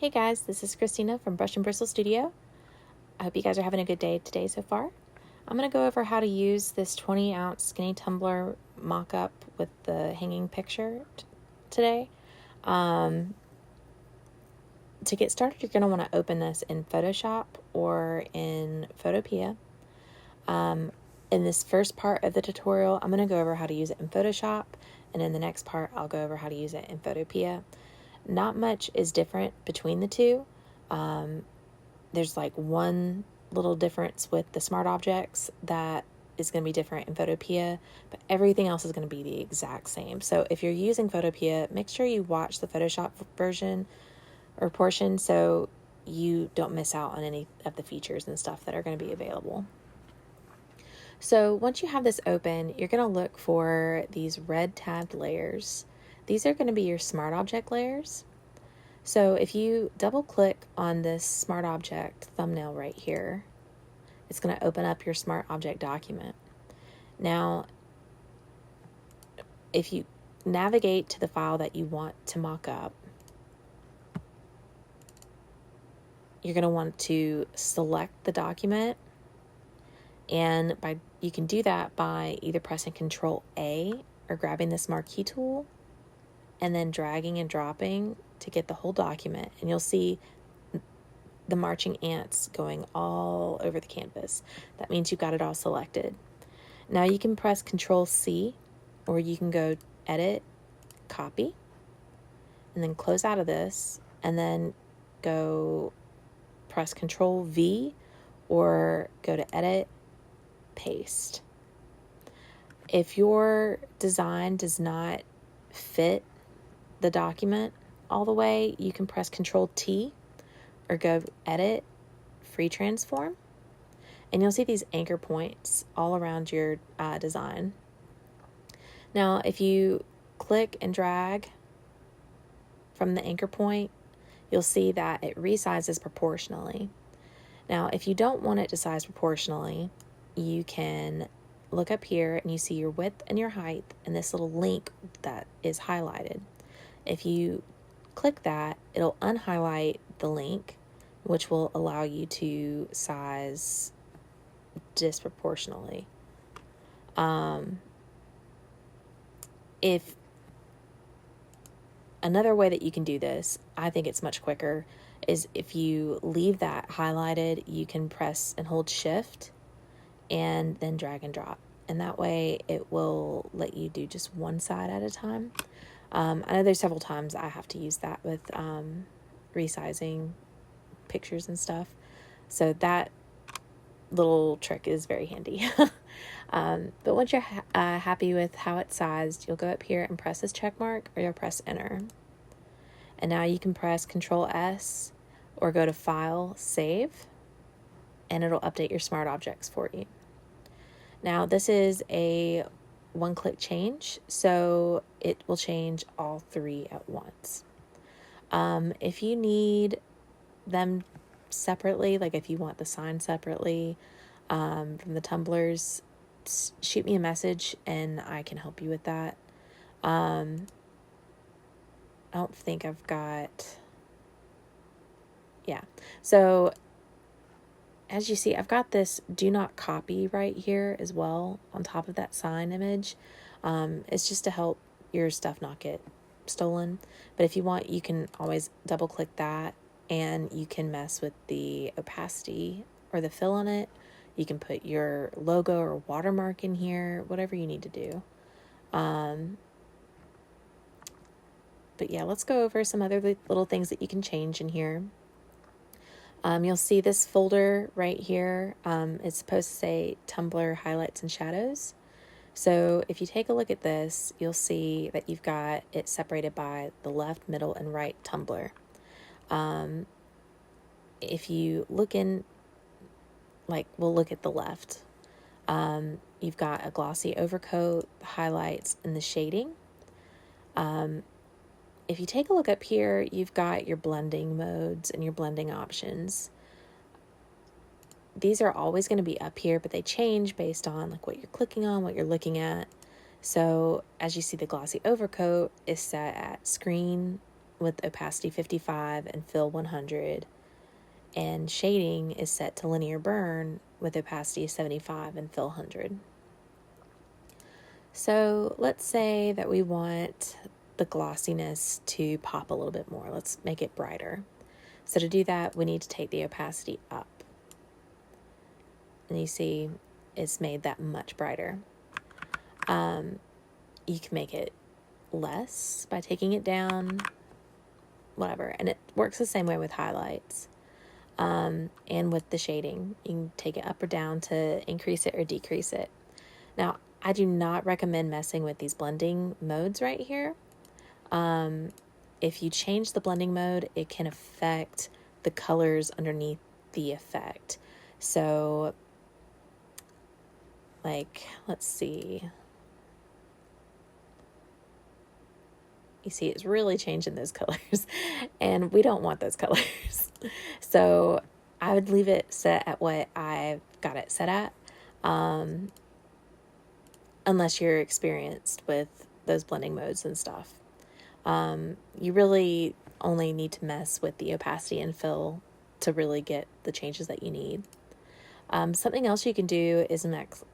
Hey guys, this is Christina from Brush and Bristle Studio. I hope you guys are having a good day today so far. I'm going to go over how to use this 20-ounce skinny tumbler mock-up with the hanging picture today. To get started, you're going to want to open this in Photoshop or in Photopea. In this first part of the tutorial, I'm going to go over how to use it in Photoshop, and in the next part, I'll go over how to use it in Photopea. Not much is different between the two. There's like one little difference with the smart objects that is going to be different in Photopea, but everything else is going to be the exact same. So if you're using Photopea, make sure you watch the Photoshop version or portion so you don't miss out on any of the features and stuff that are going to be available. So once you have this open, you're going to look for these red tabbed layers. These are going to be your smart object layers. So if you double click on this smart object thumbnail right here, it's going to open up your smart object document. Now, if you navigate to the file that you want to mock up, you're going to want to select the document, and you can do that by either pressing Control A or grabbing this marquee tool and then dragging and dropping to get the whole document, and you'll see the marching ants going all over the canvas. That means you've got it all selected. Now you can press Control C, or you can go Edit, Copy, and then close out of this, and then go press Control V, or go to Edit, Paste. If your design does not fit the document all the way, you can press Control T or go Edit, Free Transform, and you'll see these anchor points all around your design. Now, if you click and drag from the anchor point, you'll see that it resizes proportionally. Now, if you don't want it to size proportionally, you can look up here and you see your width and your height and this little link that is highlighted. If you click that, it'll unhighlight the link, which will allow you to size disproportionately. If another way that you can do this, I think it's much quicker, is if you leave that highlighted, you can press and hold Shift and then drag and drop. And that way it will let you do just one side at a time. I know there's several times I have to use that with resizing pictures and stuff. So that little trick is very handy. But once you're happy with how it's sized, you'll go up here and press this check mark, or you'll press Enter. And now you can press Control S or go to File, Save, and it'll update your smart objects for you. Now this is a one-click change, so it will change all three at once. If you need them separately, like if you want the sign separately from the tumblers, shoot me a message and I can help you with that. I don't think I've got... Yeah, so as you see, I've got this do not copy right here as well on top of that sign image. It's just to help your stuff not get stolen. But if you want, you can always double click that and you can mess with the opacity or the fill on it. You can put your logo or watermark in here, whatever you need to do. But yeah, let's go over some other little things that you can change in here. You'll see this folder right here. It's supposed to say Tumbler Highlights and Shadows. So if you take a look at this, you'll see that you've got it separated by the left, middle, and right tumbler. If you look in, we'll look at the left. You've got a glossy overcoat, the highlights, and the shading. If you take a look up here, you've got your blending modes and your blending options. These are always going to be up here, but they change based on what you're clicking on, what you're looking at. So as you see, the glossy overcoat is set at screen with opacity 55 and fill 100. And shading is set to linear burn with opacity 75 and fill 100. So let's say that we want the glossiness to pop a little bit more. Let's make it brighter. So to do that, we need to take the opacity up. And you see it's made that much brighter. You can make it less by taking it down, whatever. And it works the same way with highlights. And with the shading, you can take it up or down to increase it or decrease it. Now, I do not recommend messing with these blending modes right here. If you change the blending mode, it can affect the colors underneath the effect. So, like, let's see. You see, it's really changing those colors, and we don't want those colors. So I would leave it set at what I've got it set at, unless you're experienced with those blending modes and stuff. You really only need to mess with the opacity and fill to really get the changes that you need. Something else you can do is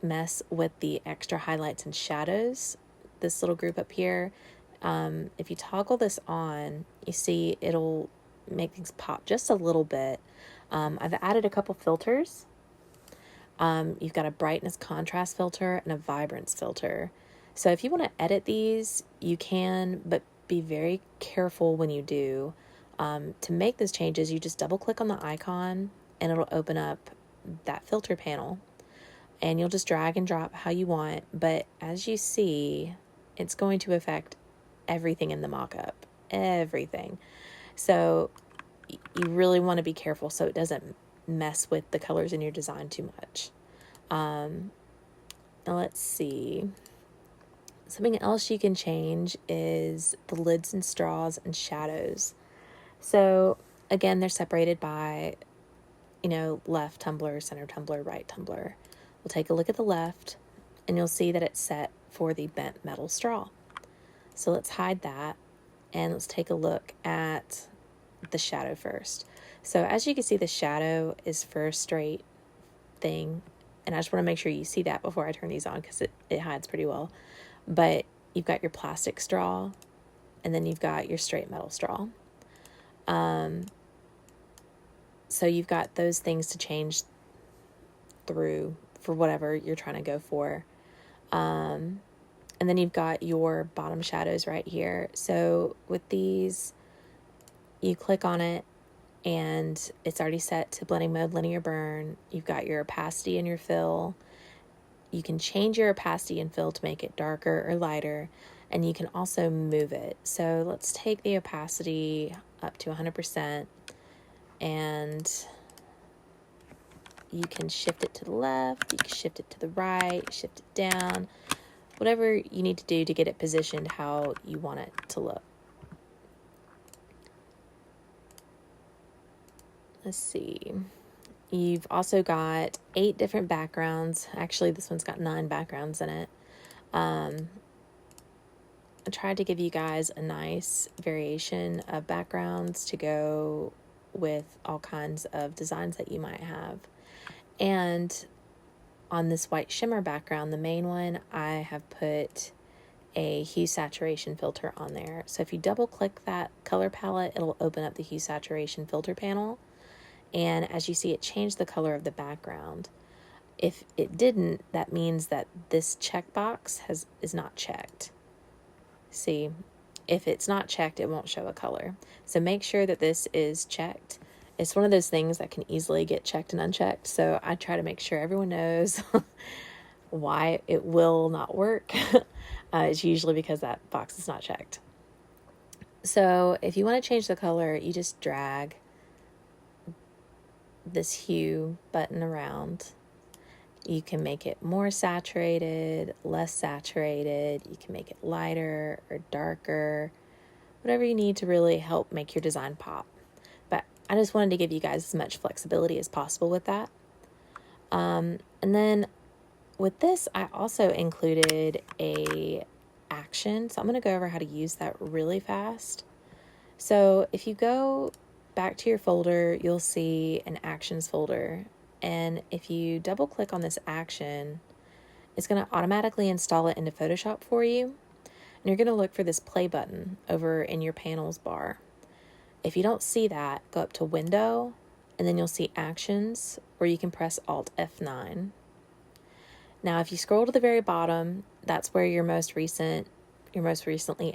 mess with the extra highlights and shadows, this little group up here. If you toggle this on, you see it'll make things pop just a little bit. I've added a couple filters. You've got a brightness contrast filter and a vibrance filter. So if you want to edit these, you can, but be very careful when you do. To make those changes, you just double click on the icon and it'll open up that filter panel. And you'll just drag and drop how you want. But as you see, it's going to affect everything in the mockup, everything. So you really want to be careful so it doesn't mess with the colors in your design too much. Now let's see. Something else you can change is the lids and straws and shadows. So again, they're separated by, left tumbler, center tumbler, right tumbler. We'll take a look at the left and you'll see that it's set for the bent metal straw. So let's hide that and let's take a look at the shadow first. So as you can see, the shadow is for a straight thing. And I just want to make sure you see that before I turn these on because it hides pretty well. But you've got your plastic straw and then you've got your straight metal straw. So you've got those things to change through for whatever you're trying to go for. And then you've got your bottom shadows right here. So with these, you click on it and it's already set to blending mode, linear burn. You've got your opacity and your fill. You can change your opacity and fill to make it darker or lighter. And you can also move it. So let's take the opacity up to 100% and you can shift it to the left, you can shift it to the right, shift it down. Whatever you need to do to get it positioned how you want it to look. Let's see. You've also got 8 different backgrounds. Actually, this one's got 9 backgrounds in it. I tried to give you guys a nice variation of backgrounds to go with all kinds of designs that you might have. And on this white shimmer background, the main one, I have put a hue saturation filter on there. So if you double click that color palette, it'll open up the hue saturation filter panel. And as you see, it changed the color of the background. If it didn't, that means that this checkbox is not checked. See, if it's not checked, it won't show a color. So make sure that this is checked. It's one of those things that can easily get checked and unchecked. So I try to make sure everyone knows why it will not work. It's usually because that box is not checked. So if you want to change the color, you just drag this hue button around. You can make it more saturated, less saturated. You can make it lighter or darker, whatever you need to really help make your design pop. But I just wanted to give you guys as much flexibility as possible with that. And then with this, I also included a action. So I'm going to go over how to use that really fast. So if you go back to your folder, you'll see an actions folder. And if you double click on this action, it's going to automatically install it into Photoshop for you. And you're going to look for this play button over in your panels bar. If you don't see that, go up to Window, and then you'll see Actions, or you can press Alt F9. Now, if you scroll to the very bottom, that's where your most recently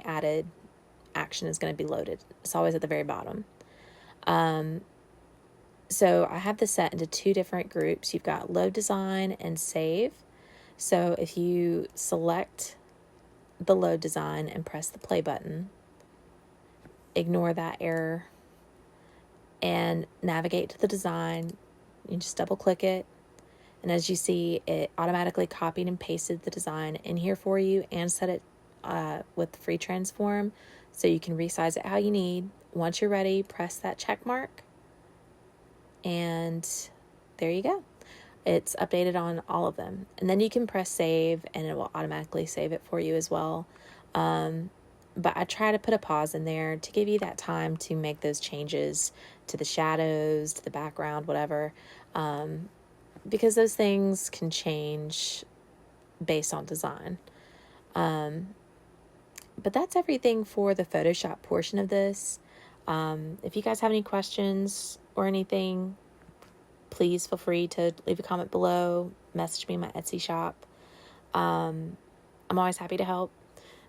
added action is going to be loaded. It's always at the very bottom. So I have this set into two different groups. You've got Load Design and Save. So if you select the load design and press the play button, ignore that error, and navigate to the design. You just double click it, and as you see, it automatically copied and pasted the design in here for you and set it with free transform, so you can resize it how you need. Once you're ready, press that check mark, and there you go. It's updated on all of them. And then you can press save, and it will automatically save it for you as well. But I try to put a pause in there to give you that time to make those changes to the shadows, to the background, whatever, because those things can change based on design. But that's everything for the Photoshop portion of this. If you guys have any questions or anything, please feel free to leave a comment below, message me in my Etsy shop. I'm always happy to help.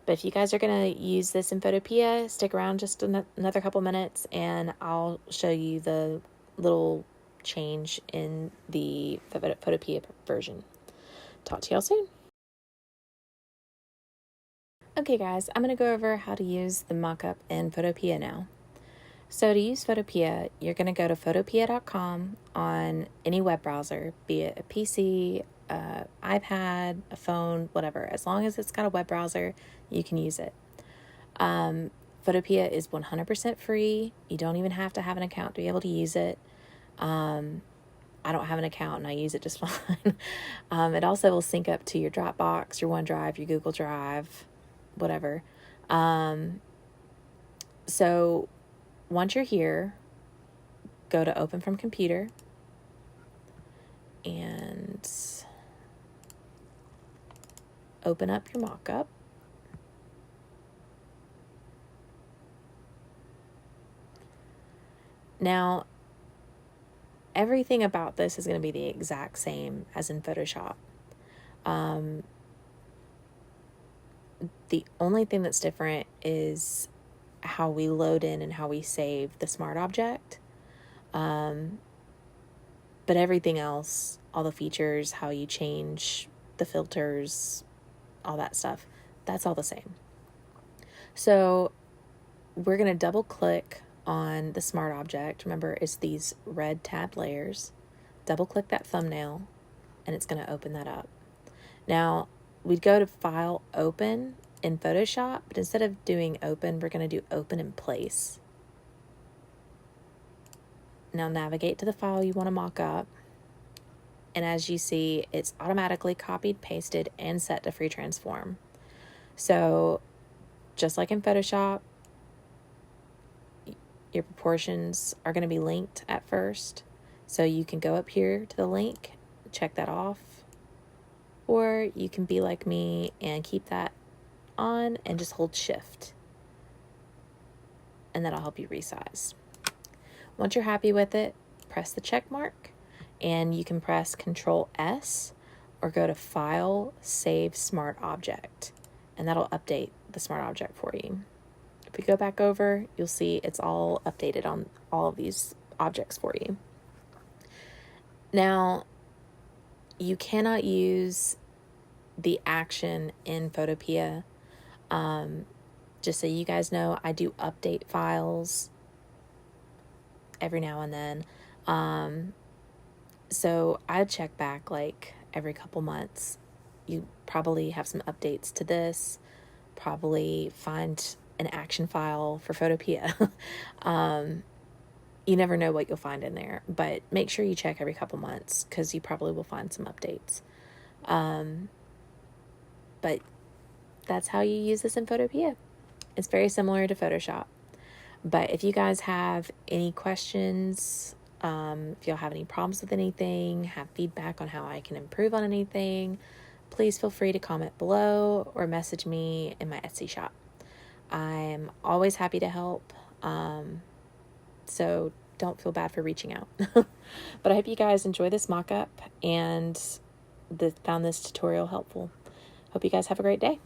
But if you guys are going to use this in Photopea, stick around just another couple minutes, and I'll show you the little change in the Photopea version. Talk to y'all soon. Okay guys, I'm going to go over how to use the Mockup in Photopea now. So to use Photopea, you're going to go to photopea.com on any web browser, be it a PC, iPad, a phone, whatever. As long as it's got a web browser, you can use it. Photopea is 100% free. You don't even have to have an account to be able to use it. I don't have an account and I use it just fine. It also will sync up to your Dropbox, your OneDrive, your Google Drive, whatever. So once you're here, go to Open from Computer and open up your Mockup. Now, everything about this is going to be the exact same as in Photoshop. The only thing that's different is how we load in and how we save the smart object. But everything else, all the features, how you change the filters, all that stuff, that's all the same. So we're going to double click on the smart object. Remember, it's these red tabbed layers. Double click that thumbnail and it's going to open that up. Now we'd go to File, Open in Photoshop, but instead of doing Open, we're going to do Open in Place. Now navigate to the file you want to mock up, and as you see, it's automatically copied, pasted, and set to free transform. So just like in Photoshop, your proportions are going to be linked at first. So you can go up here to the link, check that off, or you can be like me and keep that on and just hold Shift, and that'll help you resize. Once you're happy with it, press the check mark, and you can press Control S or go to File, Save Smart Object, and that'll update the smart object for you. If we go back over, you'll see it's all updated on all of these objects for you. Now, you cannot use the action in Photopea. Just so you guys know, I do update files every now and then. So I check back like every couple months. You probably have some updates to this, probably find an action file for Photopea. You never know what you'll find in there, but make sure you check every couple months because you probably will find some updates. But that's how you use this in Photopea. It's very similar to Photoshop. But if you guys have any questions, if y'all have any problems with anything, have feedback on how I can improve on anything, please feel free to comment below or message me in my Etsy shop. I'm always happy to help, so don't feel bad for reaching out. But I hope you guys enjoy this mock-up and found this tutorial helpful. Hope you guys have a great day.